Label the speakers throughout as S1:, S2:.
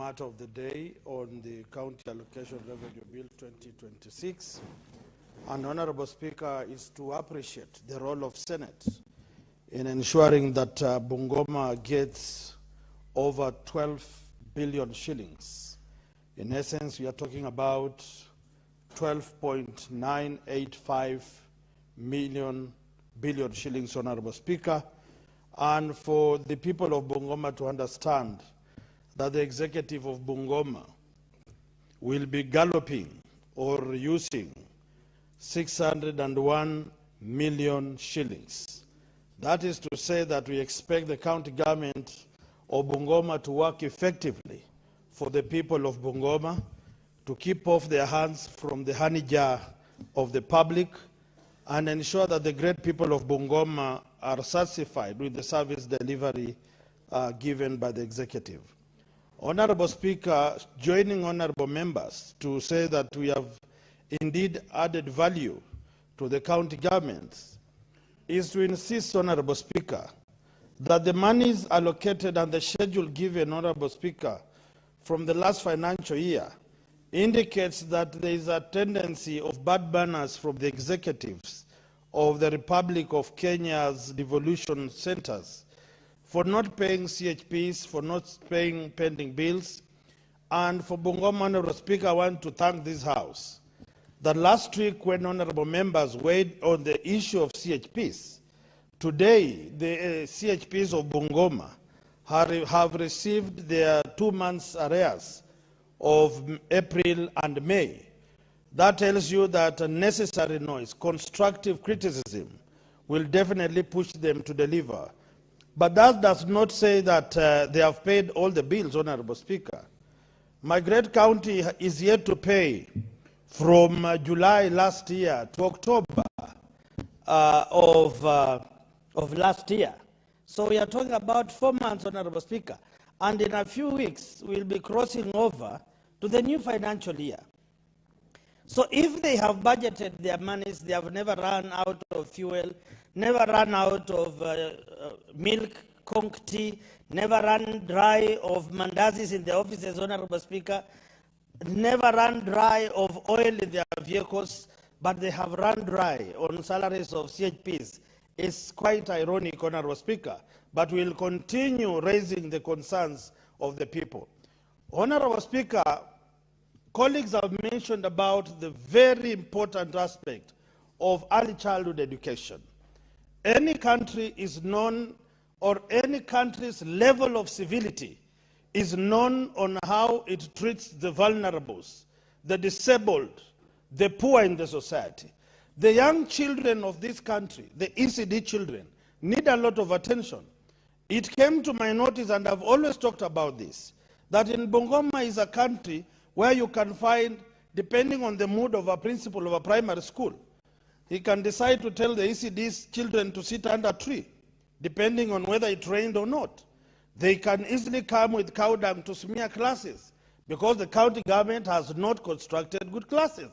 S1: matter of the day on the County Allocation Revenue Bill 2026. And Honorable Speaker, is to appreciate the role of Senate in ensuring that Bungoma gets over 12 billion shillings. In essence, we are talking about 12.985 billion shillings, Honorable Speaker. And for the people of Bungoma to understand that the executive of Bungoma will be galloping or using 601 million shillings. That is to say that we expect the county government of Bungoma to work effectively for the people of Bungoma, to keep off their hands from the honey jar of the public, and ensure that the great people of Bungoma are satisfied with the service delivery given by the executive. Honorable Speaker, joining honorable members to say that we have indeed added value to the county governments is to insist, Honorable Speaker, that the monies allocated and the schedule given, Honorable Speaker, from the last financial year indicates that there is a tendency of bad manners from the executives of the Republic of Kenya's devolution centers for not paying CHPs, for not paying pending bills. And for Bungoma, Honorable Speaker, I want to thank this House that last week when honorable members weighed on the issue of CHPs, today the CHPs of Bungoma have received their 2 months arrears of April and May. That tells you that a necessary noise, constructive criticism, will definitely push them to deliver. But that does not say that they have paid all the bills, Honorable Speaker. My great county is yet to pay from July last year to October of last year. So we are talking about 4 months, Honorable Speaker. And in a few weeks, we'll be crossing over to the new financial year. So if they have budgeted their monies, they have never run out of fuel, never run out of milk, conch tea, never run dry of mandazis in the offices, Honorable Speaker, never run dry of oil in their vehicles, but they have run dry on salaries of CHPs. It's quite ironic, Honorable Speaker, but we'll continue raising the concerns of the people. Honorable Speaker, colleagues have mentioned about the very important aspect of early childhood education. Any country is known, or any country's level of civility is known on how it treats the vulnerables, the disabled, the poor in the society. The young children of this country, the ECD children, need a lot of attention. It came to my notice, and I've always talked about this, that in Bungoma is a country where you can find, depending on the mood of a principal of a primary school, he can decide to tell the ECD's children to sit under a tree, depending on whether it rained or not. They can easily come with cow dung to smear classes because the county government has not constructed good classes.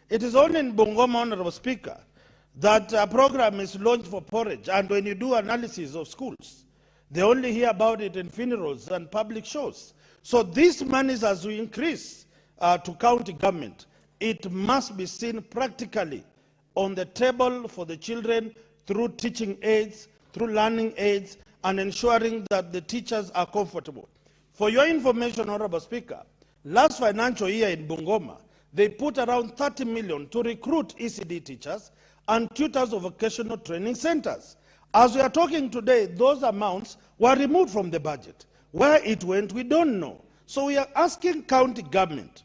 S1: It is only in Bungoma, Honorable Speaker, that a program is launched for porridge, and when you do analysis of schools, they only hear about it in funerals and public shows. So these monies, as we increase to county government, it must be seen practically on the table for the children through teaching aids, through learning aids, and ensuring that the teachers are comfortable. For your information, Honorable Speaker, last financial year in Bungoma, they put around 30 million to recruit ECD teachers and tutors of vocational training centers. As we are talking today, those amounts were removed from the budget. Where it went, we don't know. So we are asking county government,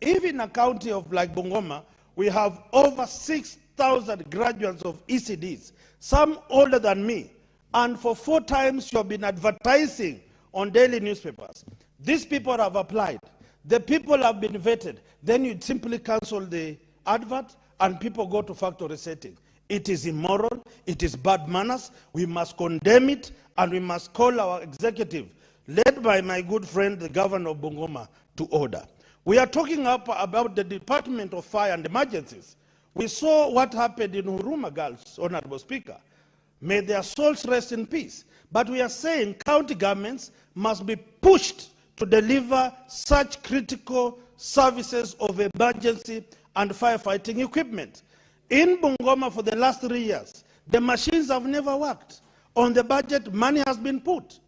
S1: if in a county of like Bungoma, we have over 6,000 graduates of ECDs, some older than me, and for 4 times you have been advertising on daily newspapers. These people have applied. The people have been vetted. Then you simply cancel the advert and people go to factory setting. It is immoral. It is bad manners. We must condemn it, and we must call our executive, led by my good friend, the governor of Bungoma, to order. We are talking about the Department of Fire and Emergencies. We saw what happened in Huruma Girls, Honorable Speaker. May their souls rest in peace. But we are saying county governments must be pushed to deliver such critical services of emergency and firefighting equipment. In Bungoma for the last 3 years, the machines have never worked. On the budget, money has been put.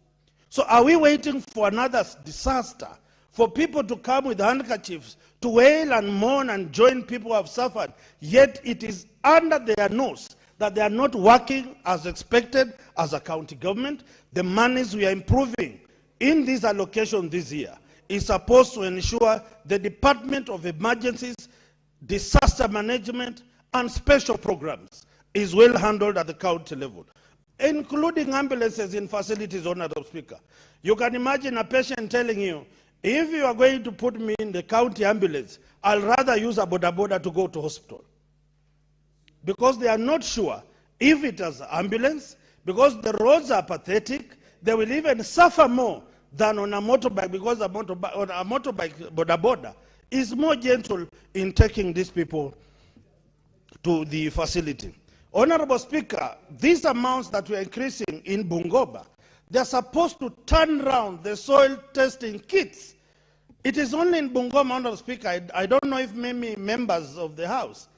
S1: So are we waiting for another disaster, for people to come with handkerchiefs, to wail and mourn and join people who have suffered, yet it is under their nose that they are not working as expected as a county government? The monies we are improving in this allocation this year is supposed to ensure the Department of Emergencies, Disaster Management, and Special Programs is well handled at the county level, including ambulances in facilities, Honorable Speaker. You can imagine a patient telling you, if you are going to put me in the county ambulance, I'll rather use a boda boda to go to hospital. Because they are not sure if it is an ambulance, because the roads are pathetic, they will even suffer more than on a motorbike, because on a motorbike boda boda is more gentle in taking these people to the facility. Honorable Speaker, these amounts that we are increasing in Bungoma, they are supposed to turn around the soil testing kits. It is only in Bungoma, Honorable Speaker. I don't know if many members of the House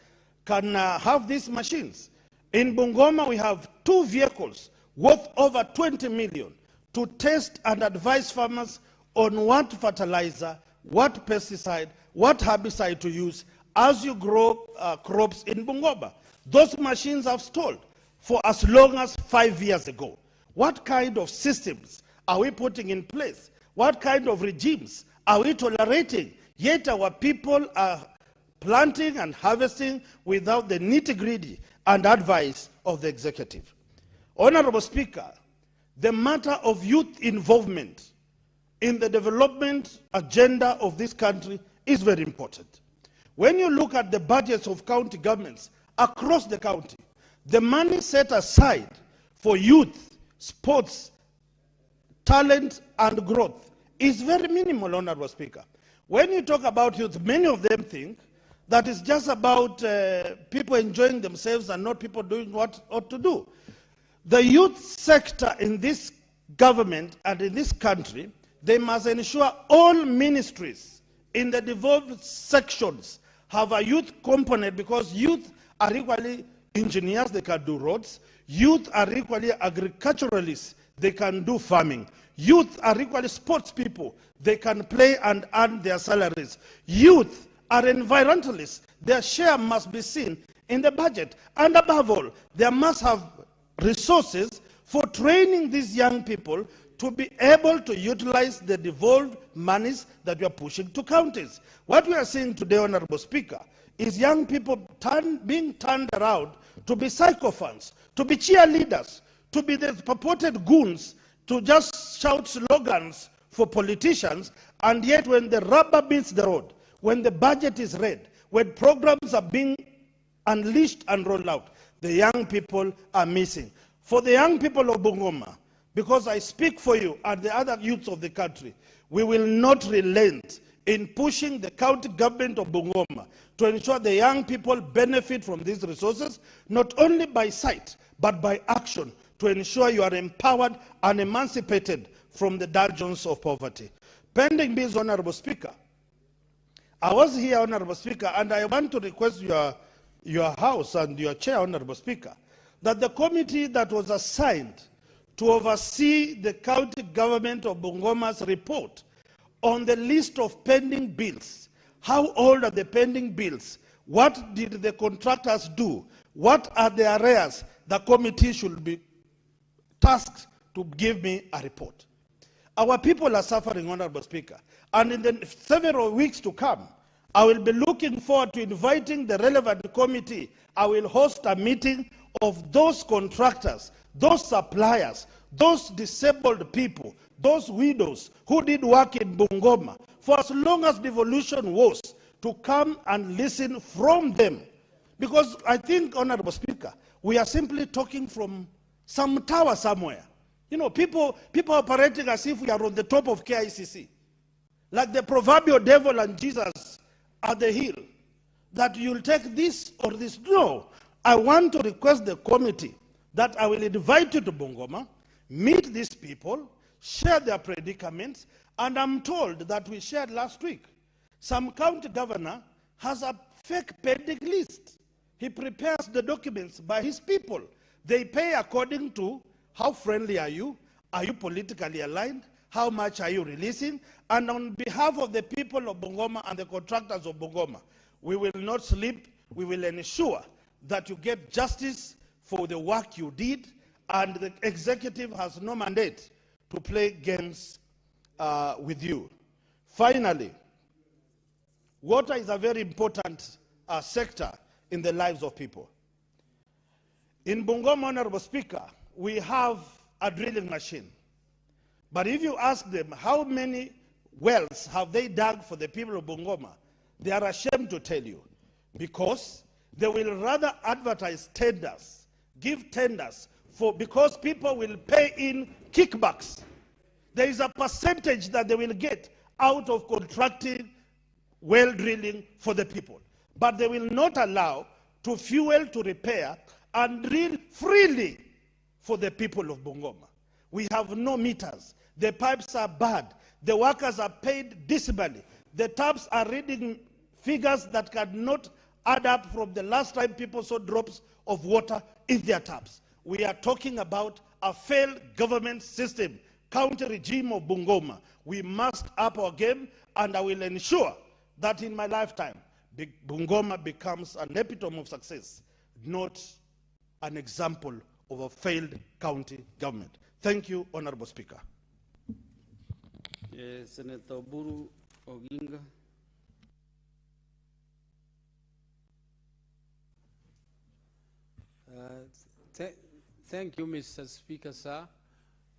S1: can have these machines. In Bungoma, we have 2 vehicles worth over 20 million to test and advise farmers on what fertilizer, what pesticide, what herbicide to use as you grow crops in Bungoma. Those machines have stalled for as long as 5 years ago. What kind of systems are we putting in place? What kind of regimes are we tolerating? Yet our people are planting and harvesting without the nitty-gritty and advice of the executive. Honorable Speaker, the matter of youth involvement in the development agenda of this country is very important. When you look at the budgets of county governments across the county, the money set aside for youth, sports, talent, and growth is very minimal, Honorable Speaker. When you talk about youth, many of them think that it's just about people enjoying themselves and not people doing what ought to do. The youth sector in this government and in this country, they must ensure all ministries in the devolved sections have a youth component, because youth are equally engineers, they can do roads. Youth are equally agriculturalists, they can do farming. Youth are equally sports people, they can play and earn their salaries. Youth are environmentalists, their share must be seen in the budget. And above all, they must have resources for training these young people to be able to utilize the devolved monies that we are pushing to counties. What we are seeing today, Honorable Speaker, is young people being turned around to be sycophants, to be cheerleaders, to be the purported goons, to just shout slogans for politicians, and yet when the rubber meets the road, when the budget is read, when programs are being unleashed and rolled out, the young people are missing. For the young people of Bungoma, because I speak for you and the other youths of the country, we will not relent in pushing the county government of Bungoma to ensure the young people benefit from these resources, not only by sight, but by action, to ensure you are empowered and emancipated from the dungeons of poverty. Pending bills, Honorable Speaker, I was here, Honorable Speaker, and I want to request your House and your Chair, Honorable Speaker, that the committee that was assigned to oversee the county government of Bungoma's report on the list of pending bills. How old are the pending bills? What did the contractors do? What are the arrears? The committee should be tasked to give me a report. Our people are suffering, Honorable Speaker, and in the several weeks to come, I will be looking forward to inviting the relevant committee. I will host a meeting of those contractors, those suppliers, those disabled people, those widows who did work in Bungoma for as long as devolution was, to come and listen from them. Because I think, Honorable Speaker, we are simply talking from some tower somewhere. You know, people operating as if we are on the top of KICC. Like the proverbial devil and Jesus at the hill. That you'll take this or this. No. I want to request the committee that I will invite you to Bungoma, meet these people, share their predicaments, And I'm told that we shared last week, some county governor has a fake pending list. He prepares the documents by his people. They pay according to how friendly are you politically aligned, how much are you releasing, and on behalf of the people of Bungoma and the contractors of Bungoma, we will not sleep. We will ensure that you get justice for the work you did, and the executive has no mandate to play games with you. Finally, water is a very important sector in the lives of people. In Bungoma, Honorable Speaker, we have a drilling machine. But if you ask them how many wells have they dug for the people of Bungoma, they are ashamed to tell you, because they will rather advertise tenders, give tenders, because people will pay in kickbacks. There is a percentage that they will get out of contracting well drilling for the people. But they will not allow to fuel, to repair, and drill freely for the people of Bungoma. We have no meters. The pipes are bad. The workers are paid decibelly. The taps are reading figures that cannot add up from the last time people saw drops of water in their taps. We are talking about a failed government system, county regime of Bungoma. We must up our game, and I will ensure that in my lifetime, Bungoma becomes an epitome of success, not an example of a failed county government. Thank you, Honorable Speaker.
S2: Senator Buru Oginga. Thank you, Mr. Speaker, sir,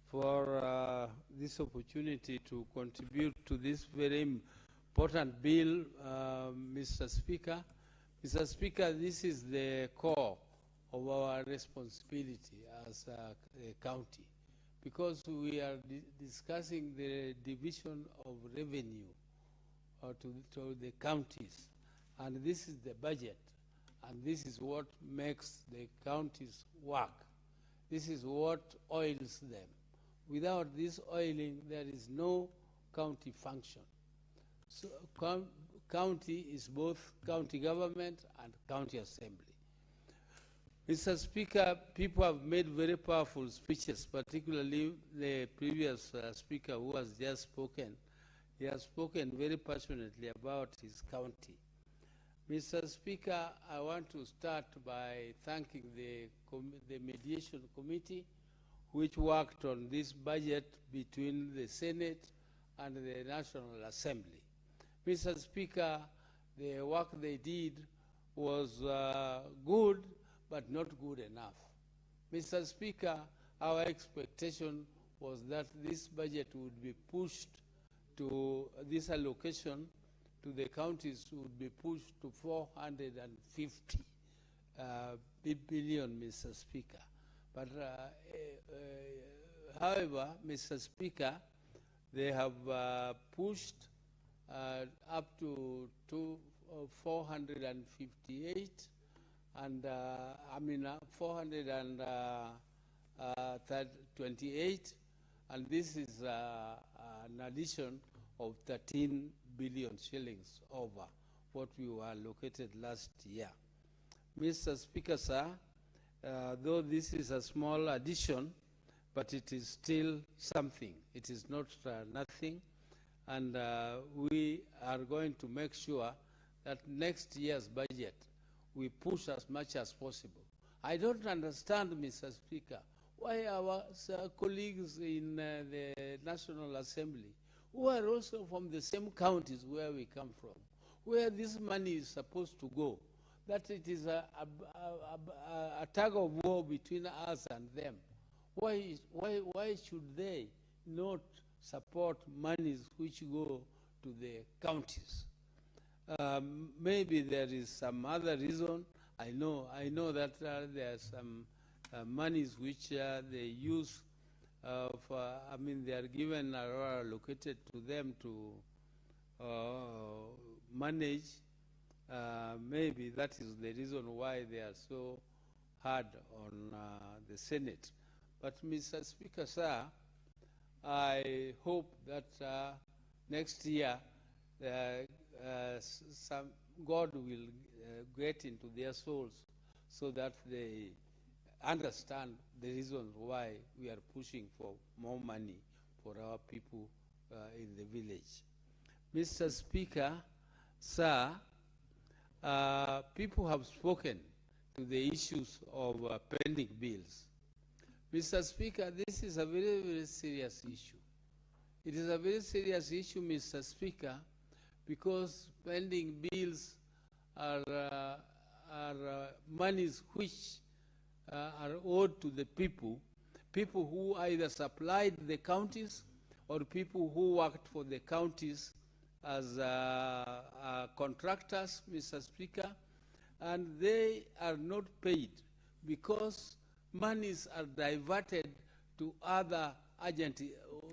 S2: for this opportunity to contribute to this very important bill, Mr. Speaker. Mr. Speaker, this is the core of our responsibility as a county, because we are discussing the division of revenue to the counties, and this is the budget, and this is what makes the counties work. This is what oils them. Without this oiling, there is no county function. So county is both county government and county assembly. Mr. Speaker, people have made very powerful speeches, particularly the previous speaker who has just spoken. He has spoken very passionately about his county. Mr. Speaker, I want to start by thanking the mediation committee, which worked on this budget between the Senate and the National Assembly. Mr. Speaker, the work they did was good, but not good enough. Mr. Speaker, our expectation was that this budget would be pushed to, this allocation to the counties would be pushed to 450 billion, Mr. Speaker. But however, Mr. Speaker, they have pushed up to 458, and 428, and this is an addition of 13 billion shillings over what we were allocated last year. Mr. Speaker, sir, though this is a small addition, but it is still something. It is not nothing, and we are going to make sure that next year's budget we push as much as possible. I don't understand, Mr. Speaker, why our colleagues in the National Assembly, who are also from the same counties where we come from, where this money is supposed to go, that it is a tug of war between us and them. Why should they not support monies which go to the counties? Maybe there is some other reason. I know that there are some monies which they use they are given or allocated to them to manage. Maybe that is the reason why they are so hard on the Senate. But Mr. Speaker, sir, I hope that next year some God will get into their souls so that they understand the reasons why we are pushing for more money for our people in the village. Mr. Speaker, sir, people have spoken to the issues of pending bills. Mr. Speaker, this is a very, very serious issue. It is a very serious issue, Mr. Speaker, because pending bills are monies which are owed to the people who either supplied the counties or people who worked for the counties as contractors, Mr. Speaker, and they are not paid because monies are diverted to other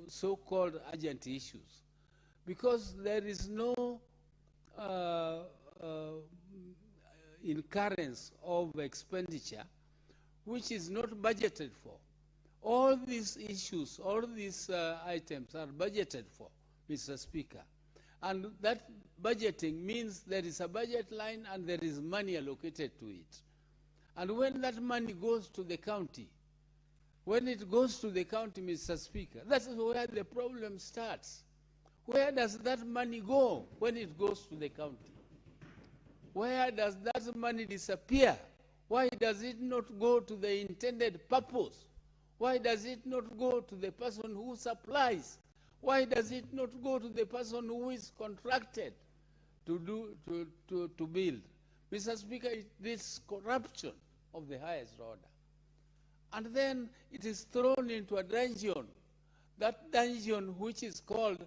S2: so-called urgent issues. Because there is no incurrence of expenditure which is not budgeted for. All these issues, all these items are budgeted for, Mr. Speaker. And that budgeting means there is a budget line and there is money allocated to it. And when that money goes to the county, when it goes to the county, Mr. Speaker, that's where the problem starts. Where does that money go when it goes to the county? Where does that money disappear? Why does it not go to the intended purpose? Why does it not go to the person who supplies? Why does it not go to the person who is contracted to build? Mr. Speaker, this corruption of the highest order. And then it is thrown into a dungeon, that dungeon which is called